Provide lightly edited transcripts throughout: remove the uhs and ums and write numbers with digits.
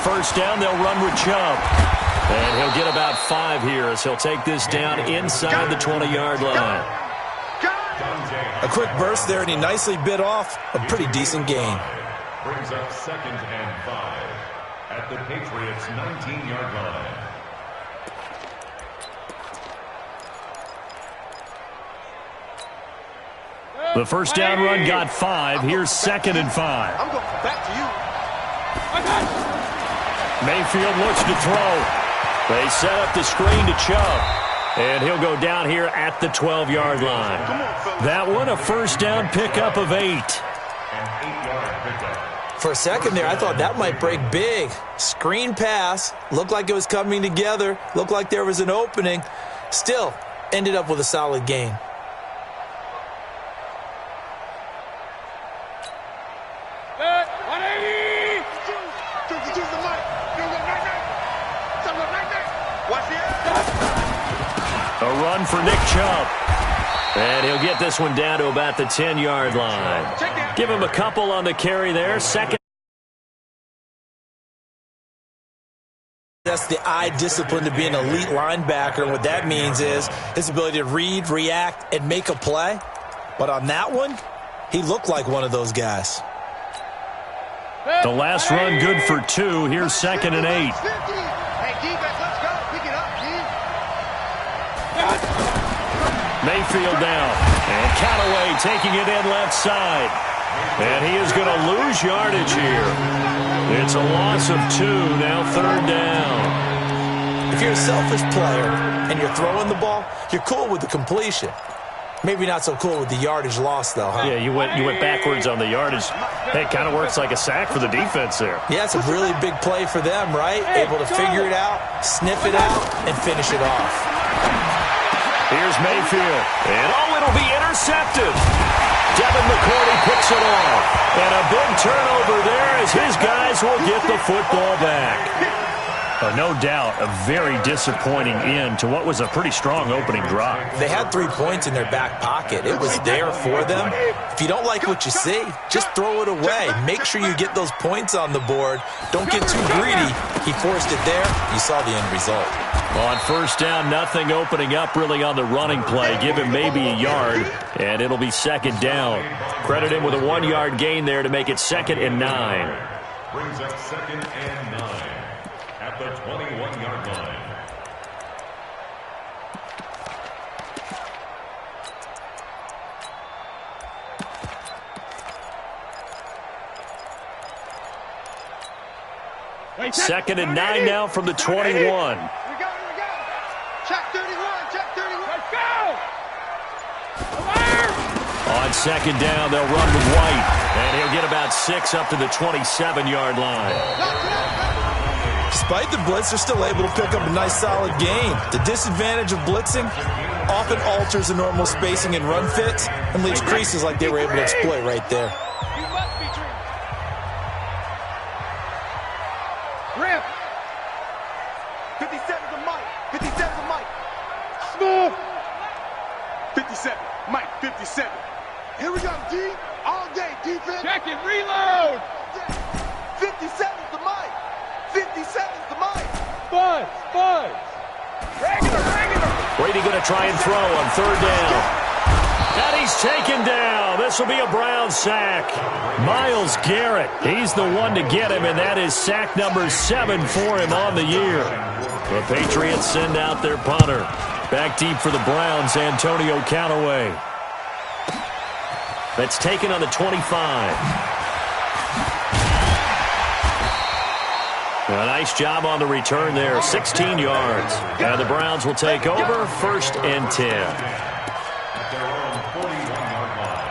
first down, they'll run with Chubb. And he'll get about 5 here as he'll take this down inside the 20-yard line. A quick burst there, and he nicely bit off a pretty decent gain. Brings up 2nd and 5 at the Patriots' 19-yard line. The first down run got 5. Here's 2nd and 5. I'm going back to you. Mayfield looks to throw. They set up the screen to Chubb. And he'll go down here at the 12-yard line. That one, a first down pickup of 8. An 8-yard pickup. For a second there, I thought that might break big. Screen pass. Looked like it was coming together. Looked like there was an opening. Still, ended up with a solid gain. A run for Nick Chubb. And he'll get this one down to about the 10-yard line. Give him a couple on the carry there. Second. That's the eye discipline to be an elite linebacker. And what that means is his ability to read, react, and make a play. But on that one, he looked like one of those guys. The last run good for 2. Here's 2nd and 8. Mayfield down. And Callaway taking it in left side. And he is going to lose yardage here. It's a loss of 2. Now 3rd down. If you're a selfish player and you're throwing the ball, you're cool with the completion. Maybe not so cool with the yardage loss, though, huh? Yeah, you went backwards on the yardage. Hey, it kind of works like a sack for the defense there. Yeah, it's a really big play for them, right? Able to figure it out, sniff it out, and finish it off. Here's Mayfield. And it'll be intercepted. Devin McCourty picks it off. And a big turnover there as his guys will get the football back. No doubt a very disappointing end to what was a pretty strong opening drive. They had 3 points in their back pocket. It was there for them. If you don't like what you see, just throw it away. Make sure you get those points on the board. Don't get too greedy. He forced it there. You saw the end result. On first down, nothing opening up really on the running play. Give him maybe a yard, and it'll be 2nd down. Credit him with a 1-yard gain there to make it 2nd and 9. Brings up 2nd and 9 at the 21-yard line. Second and 9 now from the 21. Check 31, check 31. Let's go! On 2nd down, they'll run with White. And he'll get about 6 up to the 27-yard line. Despite the blitz, they're still able to pick up a nice solid gain. The disadvantage of blitzing often alters the normal spacing and run fits and leaves creases like they were able to exploit right there. You must be dreaming. Rip. 57 to Mike. 57 to Mike. Smooth. 57. Mike, 57. Here we go, D. All day, defense. Check it, reload. 57 to Mike. 57 to Mike. Buzz. Regular. Brady going to try and throw on 3rd down. And he's taken down. This will be a Brown sack. Myles Garrett, he's the one to get him, and that is sack number 7 for him on the year. The Patriots send out their punter. Back deep for the Browns, Antonio Callaway. That's taken on the 25. A nice job on the return there, 16 yards. And the Browns will take over, 1st and 10. At their own 41-yard line.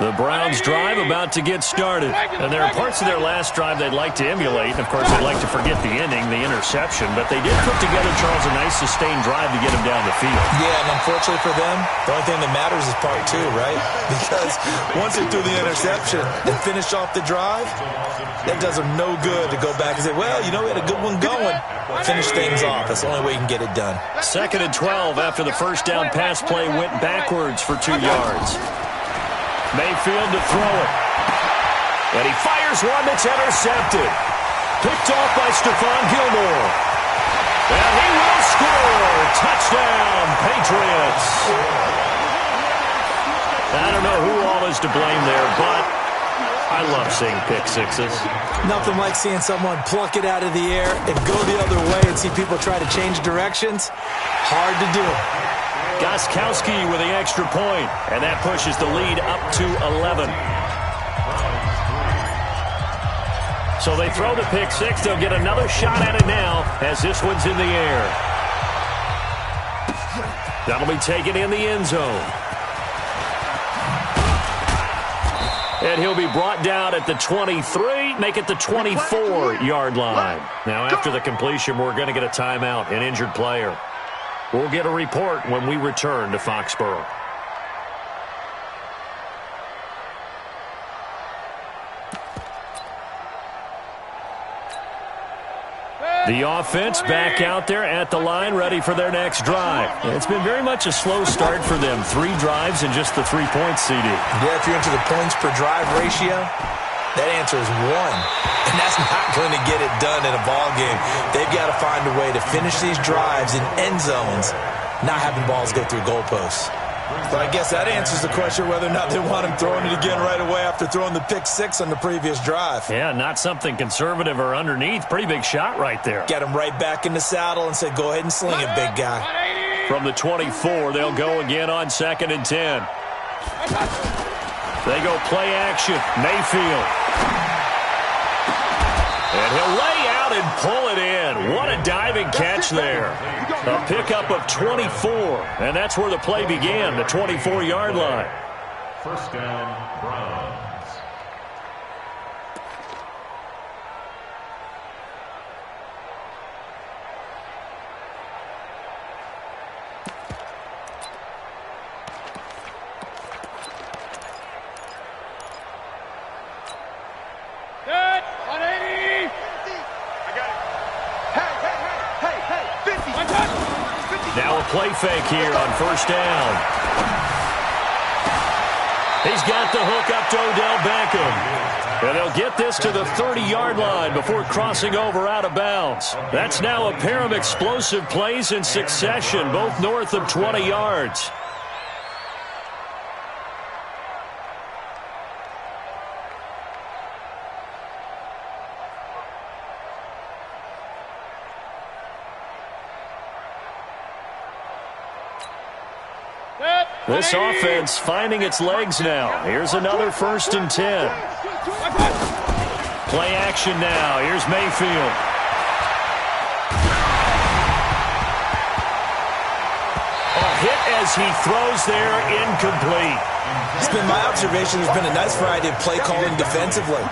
The Browns drive about to get started. And there are parts of their last drive they'd like to emulate. And, of course, they'd like to forget the ending, the interception. But they did put together, Charles, a nice sustained drive to get him down the field. Yeah, and unfortunately for them, the only thing that matters is part 2, right? Because once they threw the interception and finished off the drive, that does them no good to go back and say, well, you know, we had a good one going. Finish things off. That's the only way you can get it done. 2nd and 12 after the first down pass play went backwards for 2 yards. Mayfield to throw it. And he fires one that's intercepted. Picked off by Stephon Gilmore. And he will score. Touchdown, Patriots. I don't know who all is to blame there, but I love seeing pick sixes. Nothing like seeing someone pluck it out of the air and go the other way and see people try to change directions. Hard to do. Gostkowski with the extra point, and that pushes the lead up to 11. So they throw the pick six. They'll get another shot at it now as this one's in the air. That'll be taken in the end zone. And he'll be brought down at the 23, make it the 24-yard line. Now, after the completion, we're going to get a timeout, an injured player. We'll get a report when we return to Foxborough. The offense back out there at the line, ready for their next drive. It's been very much a slow start for them. 3 drives and just the 3 points, CD. Yeah, if you're into the points per drive ratio, that answer is 1. And that's not going to get it done in a ball game. They've got to find a way to finish these drives in end zones, not having balls go through goalposts. But I guess that answers the question whether or not they want him throwing it again right away after throwing the pick six on the previous drive. Yeah, not something conservative or underneath. Pretty big shot right there. Get him right back in the saddle and say, go ahead and sling it, big guy. From the 24, they'll go again on 2nd and 10. They go play action. Mayfield. And he'll lay out and pull it in. What a diving catch there. A pickup of 24. And that's where the play began, the 24-yard line. First down, Browns. Good. 180. I got it. Hey, 50. Now a play fake here on first down. He's got the hook up to Odell Beckham. And they'll get this to the 30-yard line before crossing over out of bounds. That's now a pair of explosive plays in succession, both north of 20 yards. This offense finding its legs now. Here's another 1st and 10. Play action now. Here's Mayfield. A hit as he throws there, incomplete. It's been my observation there's been a nice variety of play calling defensively.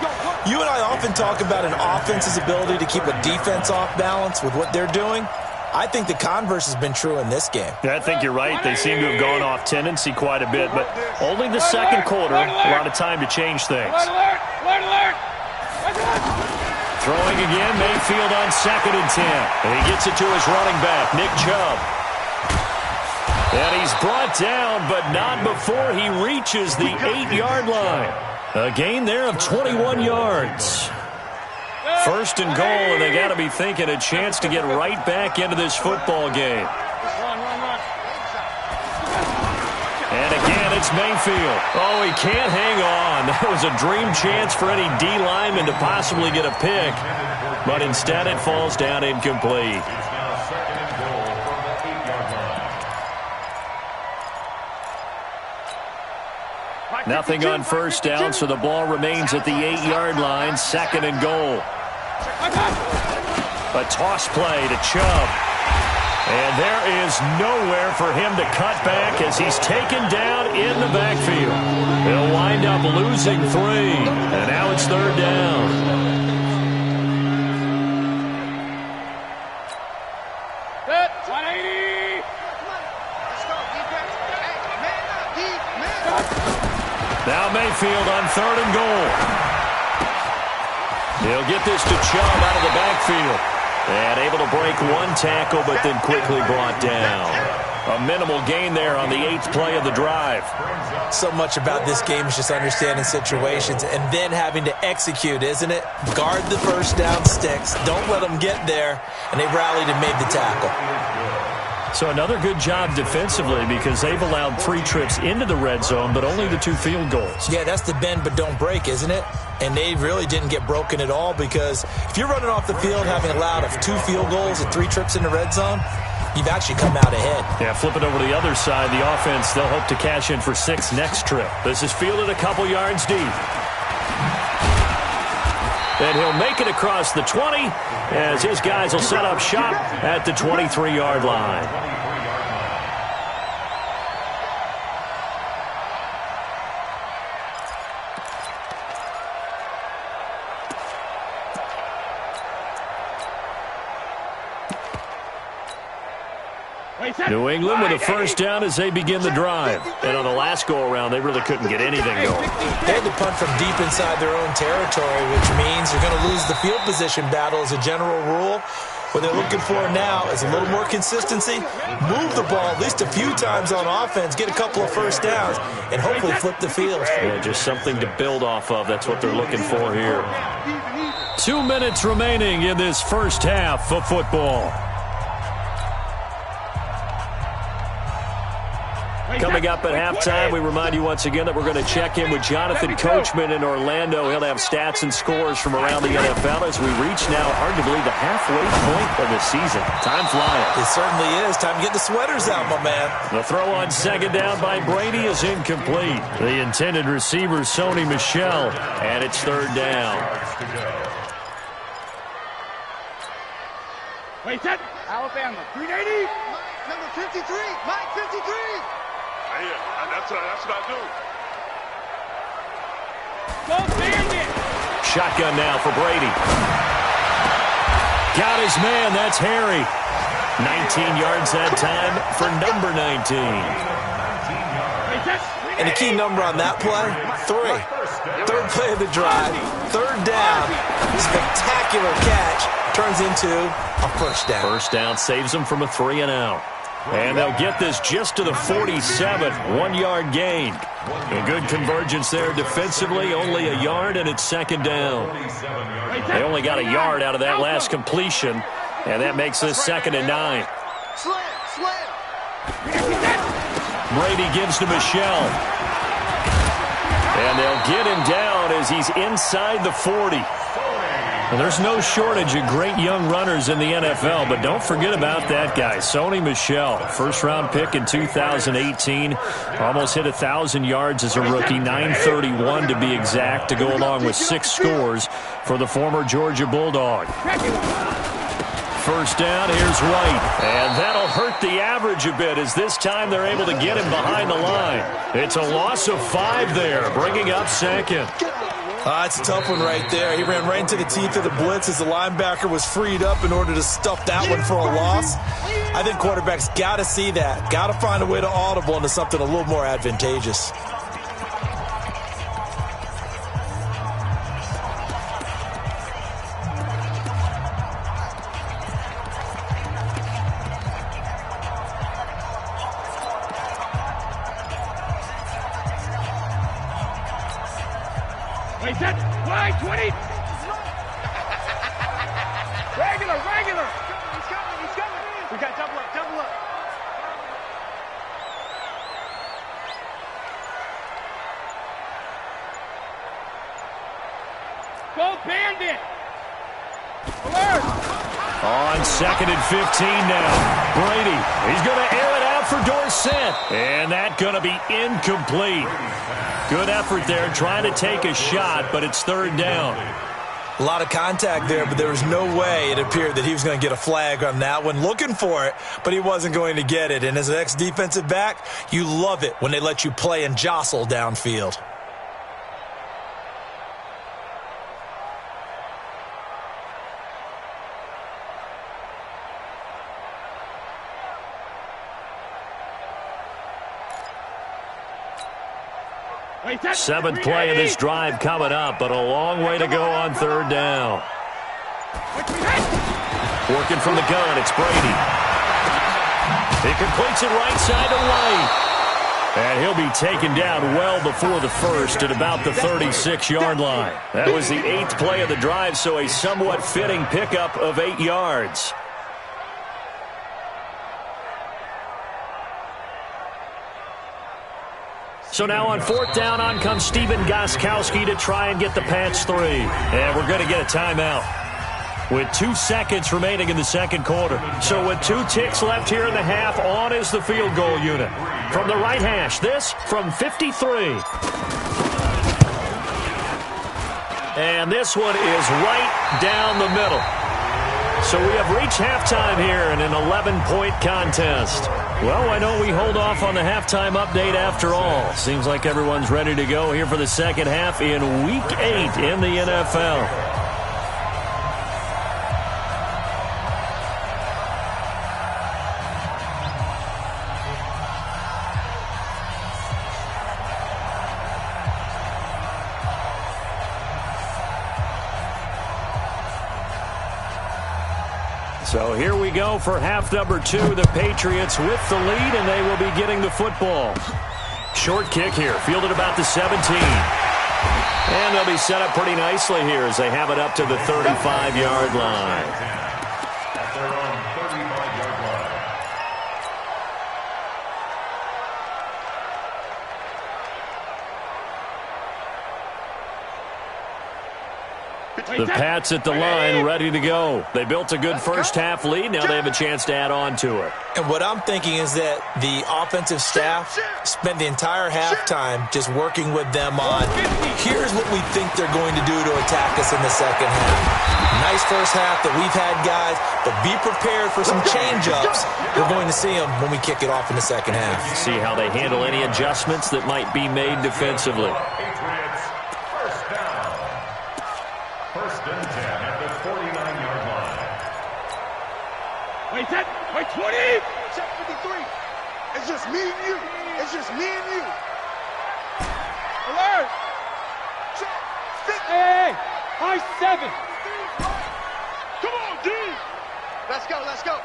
You and I often talk about an offense's ability to keep a defense off balance with what they're doing. I think the converse has been true in this game. Yeah, I think you're right. They seem to have gone off tendency quite a bit, but only the second quarter, a lot of time to change things. Throwing again, Mayfield on 2nd and 10. And he gets it to his running back, Nick Chubb. And he's brought down, but not before he reaches the 8-yard line. A gain there of 21 yards. 1st and goal, and they got to be thinking a chance to get right back into this football game. And again, it's Mayfield. Oh, he can't hang on. That was a dream chance for any D lineman to possibly get a pick, but instead it falls down incomplete. Nothing on first down, so the ball remains at the 8-yard line, 2nd and goal. A toss play to Chubb. And there is nowhere for him to cut back as he's taken down in the backfield. He'll wind up losing 3. And now it's 3rd down. Now Mayfield on 3rd and goal. He'll get this to Chubb out of the backfield. And able to break one tackle, but then quickly brought down. A minimal gain there on the 8th play of the drive. So much about this game is just understanding situations and then having to execute, isn't it? Guard the first down sticks. Don't let them get there. And they rallied and made the tackle. So another good job defensively because they've allowed 3 trips into the red zone, but only the 2 field goals. Yeah, that's the bend but don't break, isn't it? And they really didn't get broken at all because if you're running off the field having allowed 2 field goals and 3 trips in the red zone, you've actually come out ahead. Yeah, flip it over to the other side. The offense, they'll hope to cash in for 6 next trip. This is fielded a couple yards deep. And he'll make it across the 20 as his guys will set up shop at the 23-yard line. New England with a first down as they begin the drive. And on the last go-around, they really couldn't get anything going. They had to punt from deep inside their own territory, which means you're going to lose the field position battle as a general rule. What they're looking for now is a little more consistency, move the ball at least a few times on offense, get a couple of first downs, and hopefully flip the field. Yeah, just something to build off of. That's what they're looking for here. 2 minutes remaining in this first half of football. Coming up at halftime, we remind you once again that we're going to check in with Jonathan Coachman in Orlando. He'll have stats and scores from around the NFL as we reach now, arguably, the halfway point of the season. Time flying. It certainly is. Time to get the sweaters out, my man. The throw on second down by Brady is incomplete. The intended receiver, Sony Michel, and it's third down. Wait, set. Alabama, 380. Number 53, Mike 53. Yeah, that's what I do. Go Bandit! Shotgun now for Brady. Got his man. That's Harry. 19 yards that time for number 19. And the key number on that play, 3. Third play of the drive. Third down. Spectacular catch. Turns into a first down. First down saves them from a 3 and out. And they'll get this just to the 47, 1-yard gain. A good convergence there defensively, only a yard, and it's second down. They only got a yard out of that last completion, and that makes this 2nd and 9. Brady gives to Michel. And they'll get him down as he's inside the 40. Well, there's no shortage of great young runners in the NFL, but don't forget about that guy, Sony Michel. First-round pick in 2018. Almost hit 1,000 yards as a rookie, 931 to be exact, to go along with 6 scores for the former Georgia Bulldog. First down, here's White. And that'll hurt the average a bit as this time they're able to get him behind the line. It's a loss of 5 there, bringing up second. It's a tough one right there. He ran right into the teeth of the blitz as the linebacker was freed up in order to stuff that one for a loss. I think quarterbacks got to see that. Got to find a way to audible into something a little more advantageous. Wait, set. Wide, 20. Regular. He's coming. We got double up. Go Bandit. Alert. On 2nd and 15 now. Brady, he's going to air it out for Dorsett. And that's going to be incomplete. Good effort there, trying to take a shot, but it's third down. A lot of contact there, but there was no way it appeared that he was going to get a flag on that one. Looking for it, but he wasn't going to get it. And as an ex-defensive back, you love it when they let you play and jostle downfield. Seventh play of this drive coming up, but a long way to go on third down. Working from the gun, it's Brady. He completes it right side to White. And he'll be taken down well before the first at about the 36-yard line. That was the 8th play of the drive, so a somewhat fitting pickup of 8 yards. So now on 4th down, on comes Steven Gostkowski to try and get the Pats 3. And we're going to get a timeout with 2 seconds remaining in the second quarter. So with 2 ticks left here in the half, on is the field goal unit. From the right hash, this from 53. And this one is right down the middle. So we have reached halftime here in an 11-point contest. Well, why don't we hold off on the halftime update after all? Seems like everyone's ready to go here for the second half in Week 8 in the NFL. So here we go for half number 2. The Patriots with the lead, and they will be getting the football. Short kick here, fielded about the 17. And they'll be set up pretty nicely here as they have it up to the 35-yard line. At their own 35-yard line. The Pats at the line, ready to go. They built a good first-half lead. Now they have a chance to add on to it. And what I'm thinking is that the offensive staff spent the entire halftime just working with them on, here's what we think they're going to do to attack us in the second half. Nice first half that we've had, guys, but be prepared for some change-ups. We're going to see them when we kick it off in the secin half. See how they handle any adjustments that might be made defensively. Patriots, first down. First and 10 at the 49-yard line. Wait, 10. Wait, 20. Check 53. It's just me and you. It's just me and you. Alert. Check. 50. Hey, high 7. Come on, D. Let's go, let's go.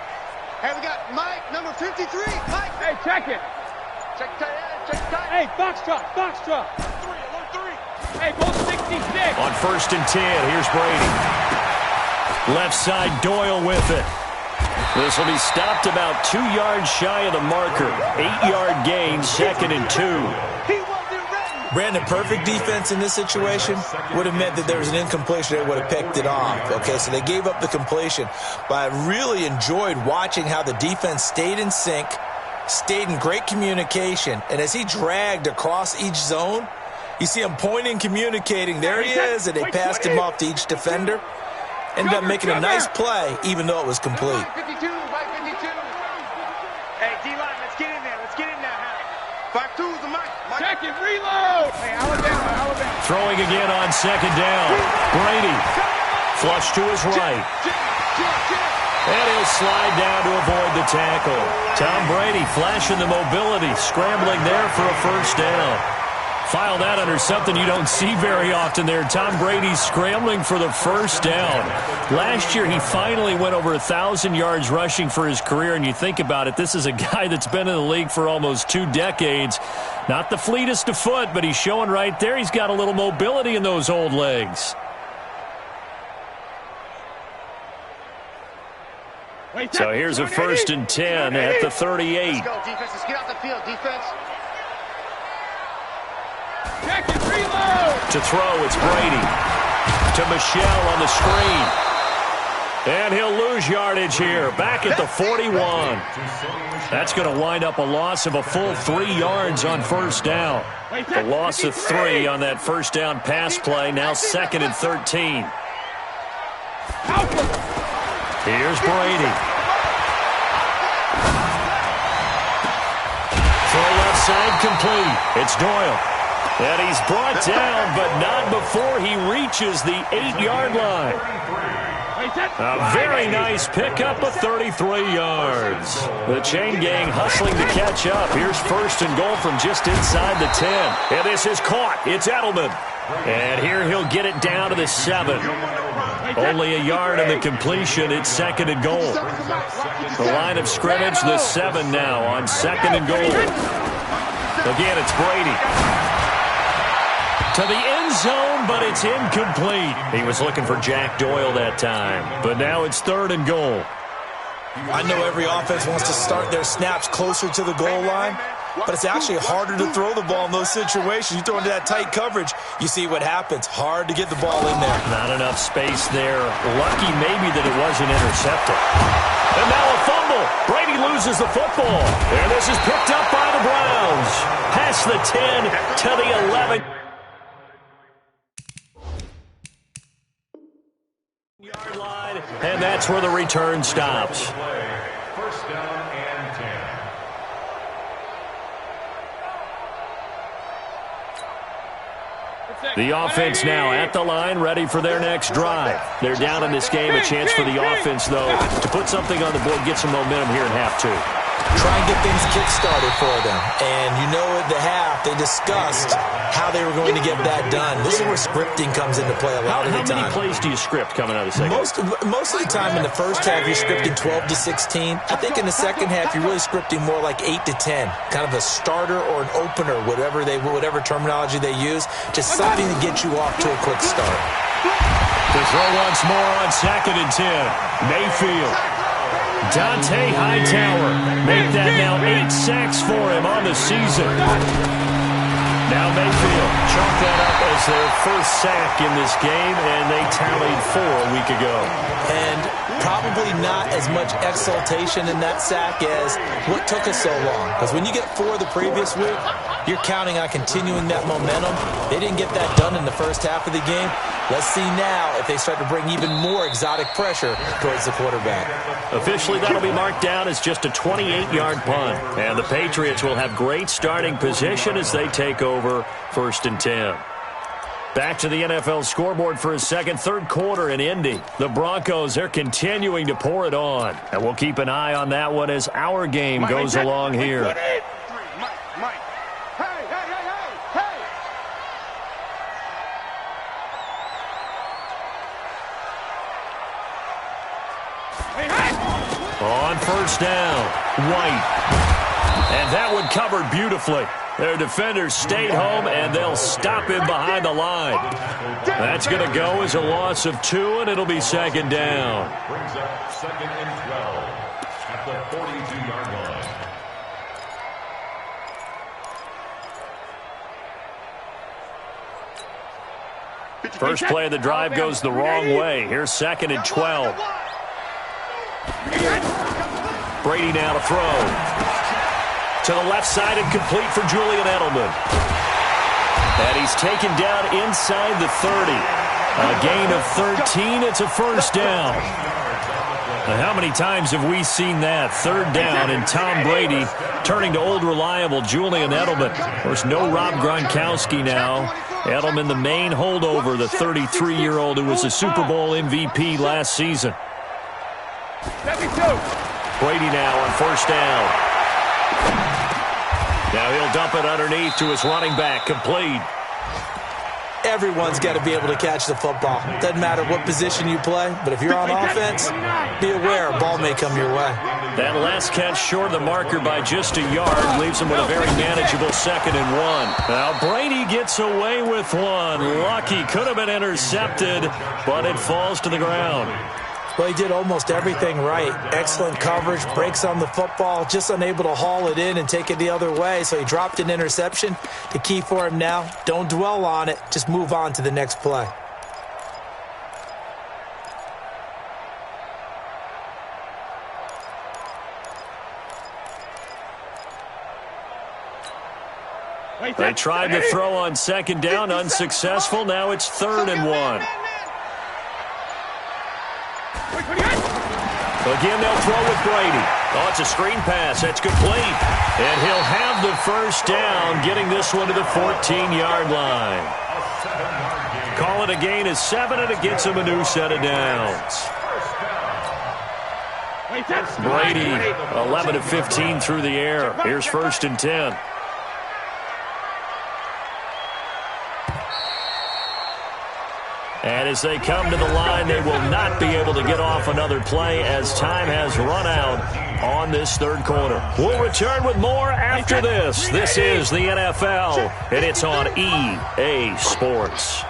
Hey, we got Mike, number 53. Mike. Hey, check it. Check tight end, check tight. Hey, foxtrot, foxtrot. 3, 1-3. Hey, go 66. On first and 10, here's Brady. Left side, Doyle with it. This will be stopped about 2 yards shy of the marker. 8-yard gain, 2nd and 2. He wasn't ready. Brandon, perfect defense in this situation would have meant that there was an incompletion. They would have picked it off. Okay, so they gave up the completion. But I really enjoyed watching how the defense stayed in sync, stayed in great communication. And as he dragged across each zone, you see him pointing, communicating. There he is, and they passed him off to each defender. Ended up making a nice play, even though it was complete. 52, Mike 52. Hey, D-line, let's get in there. Let's get in there, Harry. 5-2's the Mike. Check it, reload. Hey, Alabama. Throwing again on second down. Brady. Flush to his right. And he'll slide down to avoid the tackle. Tom Brady flashing the mobility, scrambling there for a first down. File that under something you don't see very often there. Tom Brady scrambling for the first down. Last year, he finally went over 1,000 yards rushing for his career, and you think about it, this is a guy that's been in the league for almost 2 decades. Not the fleetest of foot, but he's showing right there he's got a little mobility in those old legs. So here's a first and 10 at the 38. Let's go, defense. Let's get out the field, defense. Check it, reload. To throw, it's Brady. To Michelle on the screen. And he'll lose yardage here. Back at the 41. That's going to wind up a loss of a full 3 yards on first down. The loss of 3 on that first down pass play. Now 2nd and 13. Here's Brady. Throw left side complete. It's Doyle. And he's brought down, but not before he reaches the 8-yard line. A very nice pickup of 33 yards. The chain gang hustling to catch up. Here's first and goal from just inside the 10. And this is caught. It's Edelman. And here he'll get it down to the 7. Only a yard in the completion. It's second and goal. The line of scrimmage, the 7 now on second and goal. Again, it's Brady. To the end zone, but it's incomplete. He was looking for Jack Doyle that time. But now it's third and goal. I know every offense wants to start their snaps closer to the goal line, but it's actually harder to throw the ball in those situations. You throw into that tight coverage, you see what happens. Hard to get the ball in there. Not enough space there. Lucky maybe that it wasn't intercepted. And now a fumble. Brady loses the football. And this is picked up by the Browns. Past the 10 to the 11. Yard line, and that's where the return stops. First down and 10. The offense now at the line, ready for their next drive. They're down in this game. A chance for the offense, though, to put something on the board, get some momentum here in half two. Try and get things kick-started for them. And you know at the half, they discussed how they were going to get that done. This is where scripting comes into play a lot of the time. How many plays do you script coming out of the second? Most of the time in the first half, you're scripting 12 to 16. I think in the second half, you're really scripting more like 8 to 10. Kind of a starter or an opener, whatever terminology they use. Just something to get you off to a quick start. To throw once more on second and 10. Mayfield. Dante Hightower. Make that now 8 sacks for him on the season. Now Mayfield chalk that up as their first sack in this game, and they tallied 4 a week ago. And probably not as much exultation in that sack as what took us so long. Because when you get 4 the previous week, you're counting on continuing that momentum. They didn't get that done in the first half of the game. Let's see now if they start to bring even more exotic pressure towards the quarterback. Officially, that'll be marked down as just a 28-yard punt. And the Patriots will have great starting position as they take over first and 10. Back to the NFL scoreboard for a second. Third quarter in Indy. The Broncos are continuing to pour it on. And we'll keep an eye on that one as our game goes along here. Mike. On first down, White. And that one covered beautifully. Their defenders stayed home, and they'll stop him behind the line. That's going to go as a loss of 2, and it'll be second down. Brings up second and 12 at the 42-yard line. First play of the drive goes the wrong way. Here's second and 12. Brady now to throw. To the left side and complete for Julian Edelman. And he's taken down inside the 30. A gain of 13. It's a first down. Now, how many times have we seen that? Third down and Tom Brady turning to old reliable Julian Edelman. Of course, no Rob Gronkowski now. Edelman, the main holdover, the 33-year-old who was a Super Bowl MVP last season. Brady now on first down. Now he'll dump it underneath to his running back, complete. Everyone's got to be able to catch the football. Doesn't matter what position you play, but if you're on offense, be aware a ball may come your way. That last catch short of the marker by just a yard leaves him with a very manageable second and 1. Now Brady gets away with one. Lucky, could have been intercepted, but it falls to the ground. Well, he did almost everything right. Excellent coverage, breaks on the football, just unable to haul it in and take it the other way, so he dropped an interception. The key for him now, don't dwell on it, just move on to the next play. They tried to throw on second down, unsuccessful. Now it's third and 1. Again, they'll throw with Brady. Oh, it's a screen pass. That's complete. And he'll have the first down, getting this one to the 14-yard line. Call it a gain of 7, and it gets him a new set of downs. Brady, 11 of 15 through the air. Here's first and 10. And as they come to the line, they will not be able to get off another play as time has run out on this third quarter. We'll return with more after this. This is the NFL, and it's on EA Sports.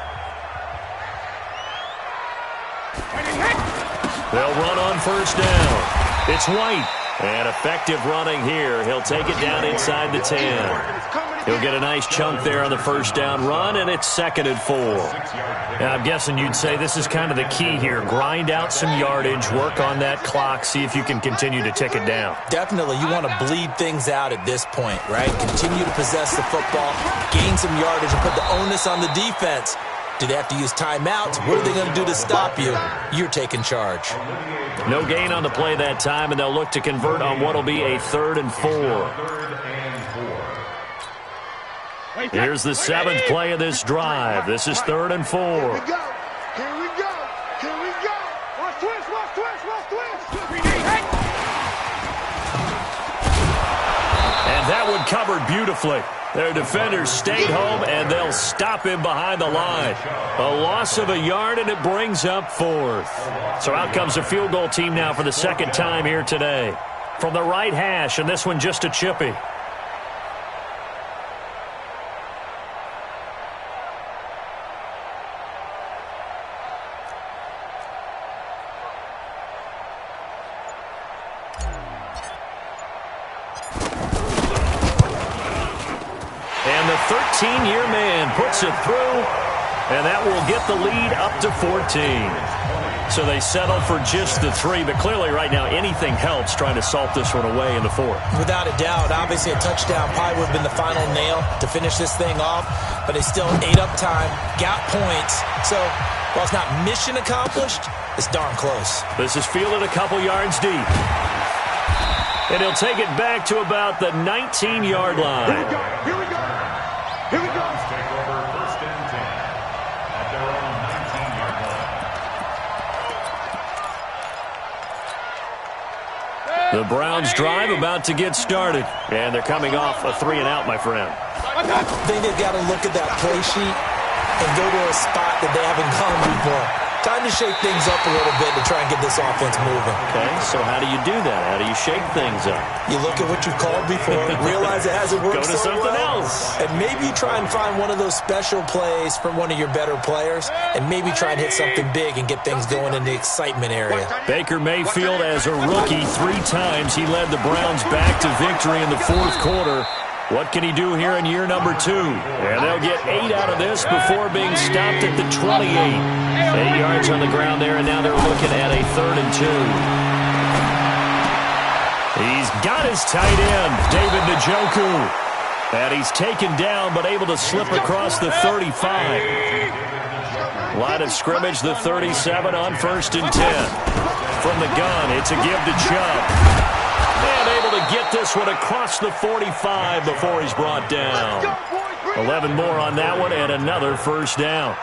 They'll run on first down. It's White. And effective running here. He'll take it down inside the 10. He'll get a nice chunk there on the first down run, and it's 2nd and 4. Now, I'm guessing you'd say this is kind of the key here. Grind out some yardage, work on that clock, see if you can continue to tick it down. Definitely. You want to bleed things out at this point, right? Continue to possess the football, gain some yardage, and put the onus on the defense. Do they have to use timeouts? What are they going to do to stop you? You're taking charge. No gain on the play that time, and they'll look to convert on what will be a 3rd and 4. Here's the 7th play of this drive. This is 3rd and 4. Here we go. Here we go. Here we go. Watch twist, watch twist, watch twist. And that one covered beautifully. Their defenders stayed home, and they'll stop him behind the line. A loss of a yard, and it brings up 4th. So out comes a field goal team now for the 2nd time here today. From the right hash, and this one just a chippy. And the 13-year man puts it through, and that will get the lead up to 14. So they settle for just the 3, but clearly right now anything helps trying to salt this one away in the 4th. Without a doubt, obviously a touchdown probably would have been the final nail to finish this thing off, but they still ate up time, got points. So while it's not mission accomplished, it's darn close. This is fielded a couple yards deep. And he'll take it back to about the 19-yard line. Here we go. Here we go. Here we go. Take over 1st and 10 at their own 19-yard line. The Browns drive about to get started. And they're coming off a 3-and-out, my friend. I think they've got to look at that play sheet and go to a spot that they haven't gone before. Time to shake things up a little bit to try and get this offense moving. Okay, so how do you do that? How do you shake things up? You look at what you've called before, realize it hasn't worked Go to so something well, else. and maybe try and find one of those special plays from one of your better players, and maybe try and hit something big and get things going in the excitement area. Baker Mayfield, as a rookie, 3 times he led the Browns back to victory in the 4th quarter. What can he do here in year number 2? And they'll get 8 out of this before being stopped at the 28. 8 yards on the ground there, and now they're looking at a 3rd and 2. He's got his tight end, David Njoku. And he's taken down, but able to slip across the 35. Line of scrimmage, the 37 on 1st and 10. From the gun, it's a give to Chubb. And able to get this one across the 45 before he's brought down. 11 more on that one, and another 1st down.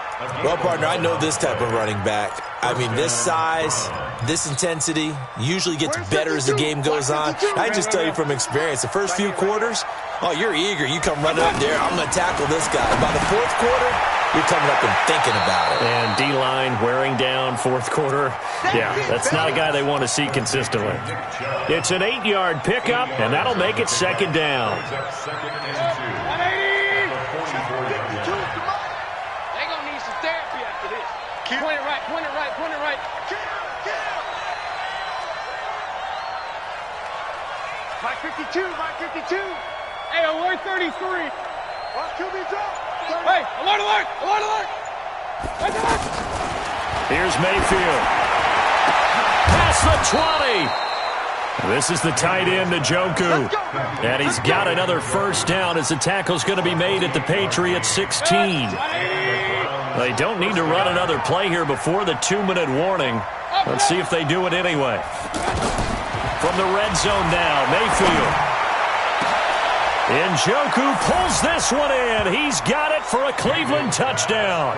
Well, partner, I know this type of running back. I mean, this size, this intensity usually gets better as the game goes on. I just tell you from experience, the first few quarters, oh, you're eager. You come running up there, I'm going to tackle this guy. By the 4th quarter, you're coming up and thinking about it. And D-line wearing down 4th quarter. Yeah, that's not a guy they want to see consistently. It's an 8-yard pickup, and that'll make it 2nd down. Point it right, point it right, point it right. Mike 52, Mike 52. Hey, alert 33. Watch QB's up. Hey, alert, alert, alert, alert. Here's Mayfield. Past the 20. This is the tight end, Njoku. And he's got another 1st down as the tackle's going to be made at the Patriots 16. They don't need to run another play here before the 2-minute warning. Let's see if they do it anyway. From the red zone now, Mayfield. Njoku pulls this one in. He's got it for a Cleveland touchdown.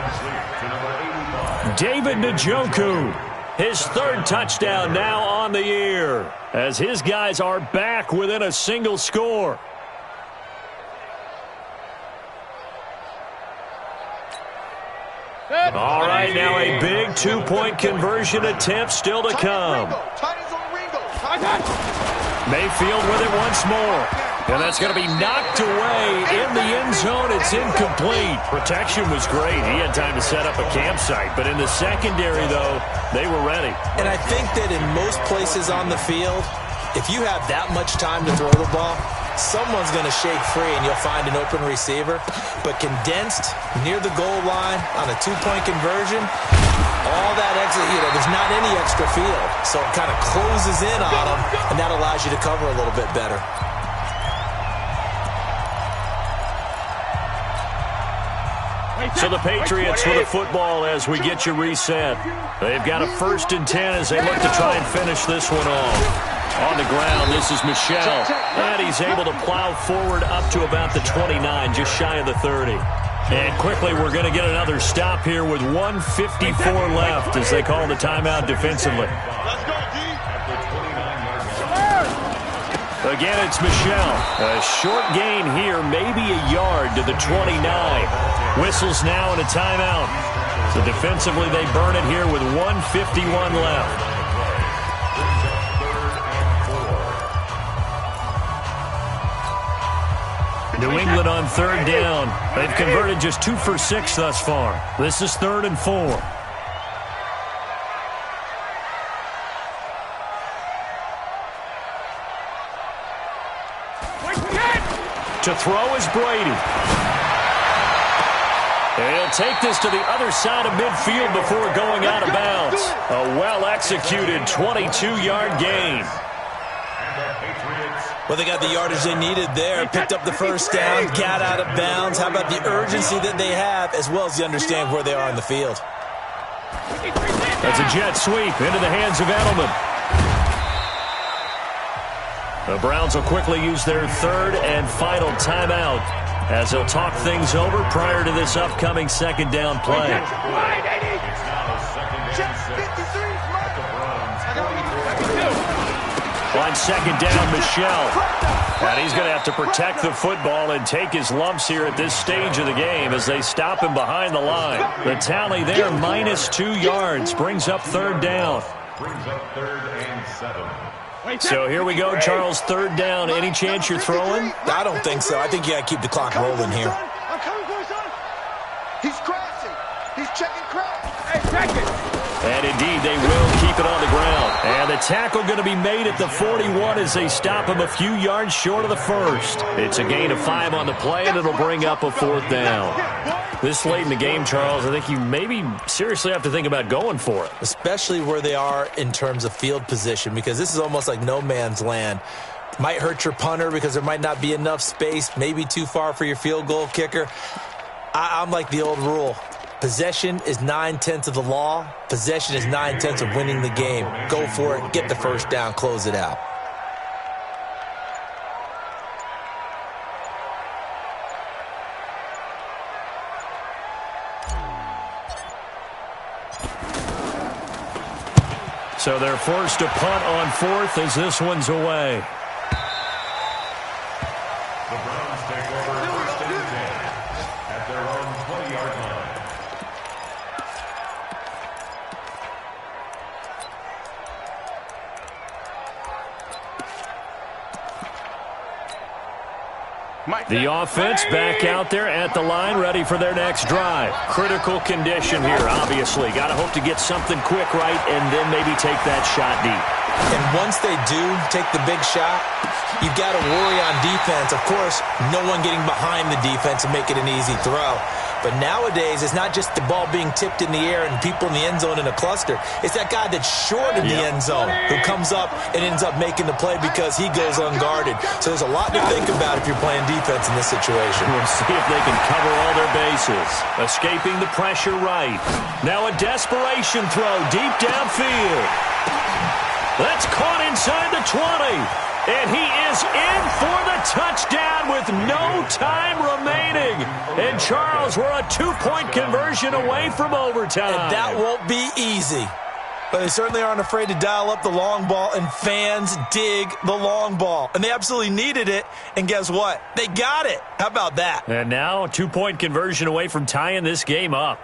David Njoku, his 3rd touchdown now on the year, as his guys are back within a single score. All right, right, now a big two-point conversion attempt still to come. Mayfield with it once more. And that's going to be knocked away in the end zone. It's incomplete. Protection was great. He had time to set up a campsite. But in the secondary, though, they were ready. And I think that in most places on the field, if you have that much time to throw the ball, someone's going to shake free and you'll find an open receiver. But condensed near the goal line on a two-point conversion, all that extra, there's not any extra field. So it kind of closes in on them, and that allows you to cover a little bit better. So the Patriots with the football as we get you reset. They've got a 1st and 10 as they look to try and finish this one off. On the ground, this is Michel. And he's able to plow forward up to about the 29, just shy of the 30. And quickly, we're going to get another stop here with 1:54 left as they call the timeout defensively. Again, it's Michel. A short gain here, maybe a yard to the 29. Whistles now and a timeout. So defensively, they burn it here with 1:51 left. New England on 3rd down. They've converted just 2 for 6 thus far. This is 3rd and 4. To throw is Brady. He'll take this to the other side of midfield before going out of bounds. A well-executed 22-yard gain. Well, they got the yardage they needed there. Picked up the 1st down, got out of bounds. How about the urgency that they have, as well as you understand where they are in the field? That's a jet sweep into the hands of Edelman. The Browns will quickly use their 3rd and final timeout as they'll talk things over prior to this upcoming 2nd down play. On 2nd down, Michel. And he's going to have to protect the football and take his lumps here at this stage of the game as they stop him behind the line. The tally there, -2 yards, brings up 3rd down. Brings up 3rd and 7. So here we go, Charles, 3rd down. Any chance you're throwing? I don't think so. I think you got to keep the clock rolling here. I'm coming for you, son. He's crashing. He's checking crash. Hey, check it. And indeed, they will keep it on the ground. And the tackle going to be made at the 41 as they stop him a few yards short of the 1st. It's a gain of 5 on the play, and it'll bring up a 4th down. This late in the game, Charles, I think you maybe seriously have to think about going for it. Especially where they are in terms of field position, because this is almost like no man's land. Might hurt your punter because there might not be enough space, maybe too far for your field goal kicker. I'm like the old rule. Possession is 9/10 of the law. Possession is 9/10 of winning the game. Go for it. Get the 1st down. Close it out. So they're forced to punt on 4th as this one's away. The Browns take over 1st and 10 at their own 20-yard line. The offense back out there at the line, ready for their next drive. Critical condition here, obviously. Got to hope to get something quick right and then maybe take that shot deep. And once they do take the big shot, you've got to worry on defense. Of course, no one getting behind the defense and make it an easy throw. But nowadays, it's not just the ball being tipped in the air and people in the end zone in a cluster. It's that guy that's short in the end zone who comes up and ends up making the play because he goes unguarded. So there's a lot to think about if you're playing defense in this situation. We'll see if they can cover all their bases. Escaping the pressure right. Now a desperation throw deep downfield. That's caught inside the 20. And he is in for the touchdown with no time remaining. And, Charles, we're a 2-point conversion away from overtime. And that won't be easy. But they certainly aren't afraid to dial up the long ball, and fans dig the long ball. And they absolutely needed it, and guess what? They got it. How about that? And now a 2-point conversion away from tying this game up.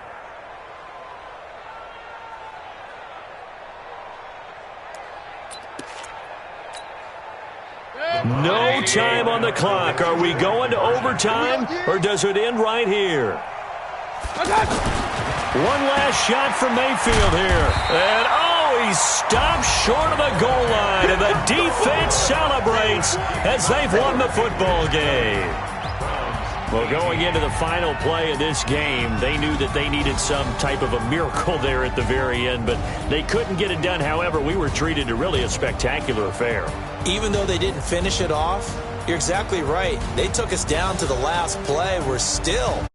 No time on the clock. Are we going to overtime, or does it end right here? One last shot from Mayfield here. And, oh, he stopped short of the goal line, and the defense celebrates as they've won the football game. Well, going into the final play of this game, they knew that they needed some type of a miracle there at the very end, but they couldn't get it done. However, we were treated to really a spectacular affair. Even though they didn't finish it off, you're exactly right. They took us down to the last play. We're still